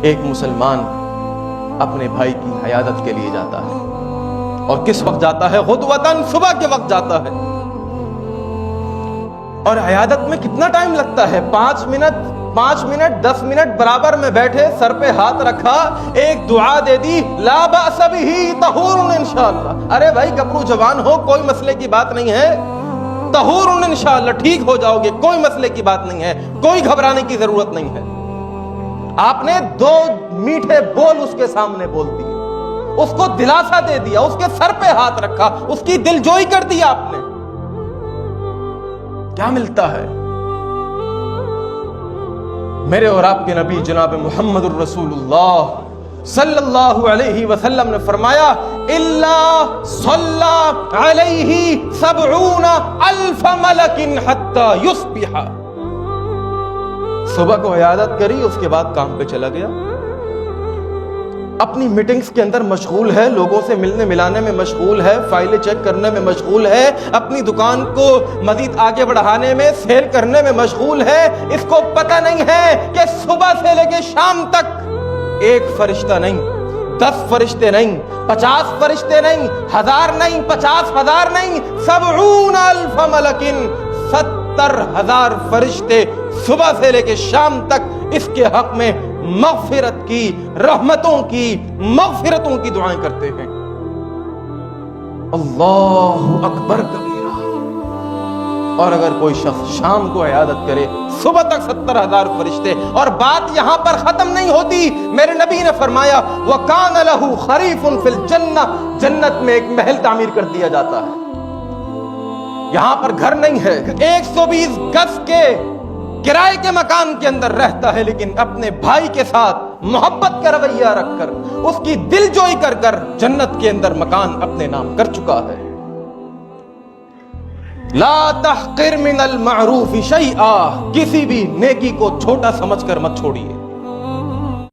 ایک مسلمان اپنے بھائی کی عیادت کے لیے جاتا ہے، اور کس وقت جاتا ہے؟ غدوتاً، صبح کے وقت جاتا ہے. اور عیادت میں کتنا ٹائم لگتا ہے؟ 5 منٹ 10 منٹ برابر میں بیٹھے، سر پہ ہاتھ رکھا، ایک دعا دے دی، لا بأس بہ طہور انشاءاللہ. ارے بھائی گبرو جوان ہو، کوئی مسئلے کی بات نہیں ہے، طہور انشاءاللہ، ٹھیک ہو جاؤ گے، کوئی مسئلے کی بات نہیں ہے، کوئی گھبرانے کی ضرورت نہیں ہے. آپ نے 2 میٹھے بول اس کے سامنے بول دیے، اس کو دلاسا دے دیا، اس کے سر پہ ہاتھ رکھا، اس کی دل جوئی کر دیا آپ نے. کیا ملتا ہے؟ میرے اور آپ کے نبی جناب محمد الرسول اللہ صلی اللہ علیہ وسلم نے فرمایا، الا صلی علیہ 70,000 ملک حتی یصبح. صبح کو عیادت کری، اس کے بعد کام پہ چلا گیا، اپنی میٹنگز کے اندر مشغول ہے، لوگوں سے ملنے ملانے میں مشغول ہے، فائلیں چیک کرنے میں مشغول ہے، اپنی دکان کو مزید آگے بڑھانے میں، سیل کرنے میں مشغول ہے. اس کو پتہ نہیں ہے کہ صبح سے لے کے شام تک ایک فرشتہ نہیں، 10 فرشتے نہیں، 50 فرشتے نہیں، 1000 نہیں، 50,000 نہیں، 70,000 ملک، 70,000 فرشتے صبح سے لے کے شام تک اس کے حق میں مغفرت کی، رحمتوں کی، مغفرتوں کی دعائیں کرتے ہیں. اللہ اکبر کبیرہ. اور اگر کوئی شخص شام کو عیادت کرے، صبح تک 70,000 فرشتے. اور بات یہاں پر ختم نہیں ہوتی، میرے نبی نے فرمایا وَكَانَ لَهُ خَرِيفٌ فِي الْجَنَّةِ، جنت میں ایک محل تعمیر کر دیا جاتا ہے. یہاں پر گھر نہیں ہے، 120 گز کے کرائے کے مکان کے اندر رہتا ہے، لیکن اپنے بھائی کے ساتھ محبت کا رویہ رکھ کر، اس کی دل جوئی کر کر جنت کے اندر مکان اپنے نام کر چکا ہے. لا تحقر من المعروف شیئا، کسی بھی نیکی کو چھوٹا سمجھ کر مت چھوڑیے.